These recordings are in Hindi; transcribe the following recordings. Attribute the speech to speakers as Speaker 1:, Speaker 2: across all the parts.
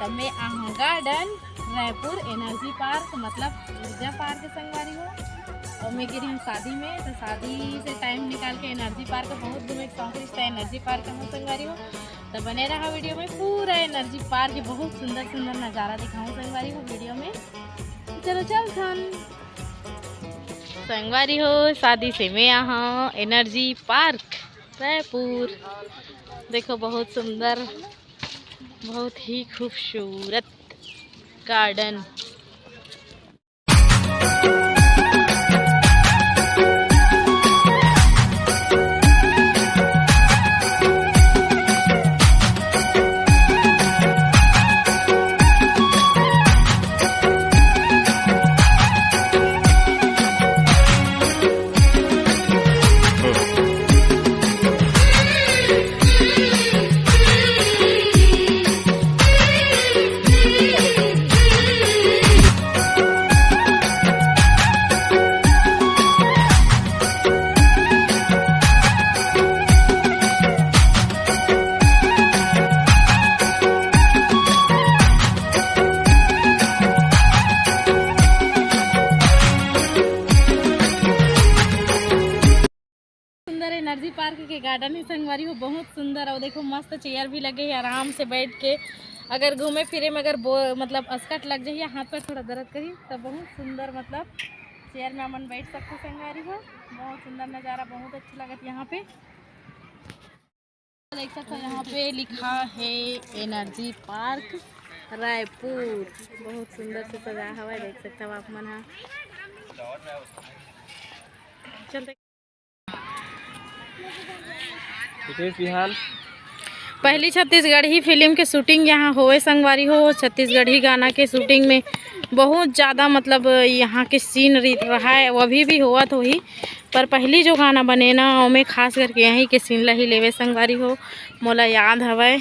Speaker 1: तब मैं आहूँ गार्डन रायपुर एनर्जी पार्क मतलब ऊर्जा पार्क संगवारी हो। और मैं गिरी हूँ शादी में, तो शादी से टाइम निकाल के एनर्जी पार्क बहुत घूमे शौक रिश्ता एनर्जी पार्क हम संगवारी हो। तो बने रहा वीडियो में पूरा एनर्जी पार्क बहुत सुंदर सुंदर नज़ारा दिखाऊँ संगवारी हो वीडियो में। चलो चल थन संगवारी हो। शादी से मैं यहाँ एनर्जी पार्क रायपुर। देखो बहुत सुंदर, बहुत ही खूबसूरत गार्डन। एनर्जी पार्क के गार्डन ही संगवारी हो बहुत सुंदर। और देखो मस्त चेयर भी लगे है, आराम से बैठ के अगर घूमे फिरे में अगर मतलब अस्कट लग जाइए हाथ पर थोड़ा दर्द करी तो बहुत सुंदर मतलब चेयर में अमन बैठ सकते संगवारी हो। बहुत सुंदर नज़ारा, बहुत अच्छा लगता यहाँ पे। देख सकते हो यहाँ पे लिखा है एनर्जी पार्क रायपुर। बहुत सुंदर से सजाया हुआ है, देख सकते हो आप मन। चलते पहली छत्तीसगढ़ी फिल्म के शूटिंग यहाँ होए संगवारी हो। छत्तीसगढ़ी गाना के शूटिंग में बहुत ज़्यादा मतलब यहाँ के सीन रहा है, वो अभी भी हुआ तो ही, पर पहली जो गाना बने ना उनमें खास करके यहीं के सीन ला ही लेवे संगवारी हो। मोला याद हवै।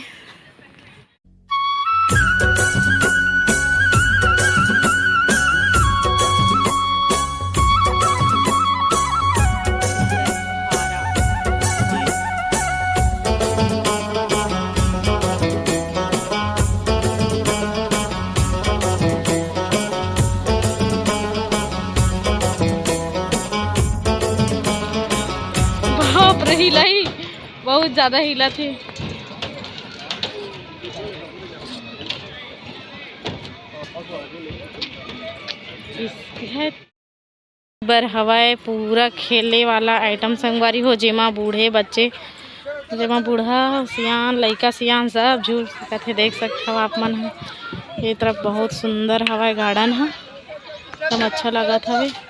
Speaker 1: हिला ही बहुत ज़्यादा हिला थी। बर हवाए पूरा खेलने वाला आइटम संगवारी हो, जेमा बूढ़े बच्चे, जेमा बूढ़ा सियान लड़का सियान सब झूल सकते थे। देख सकते हो आप मन। ये तरफ बहुत सुंदर हवाए गार्डन है, एकदम अच्छा लगा था।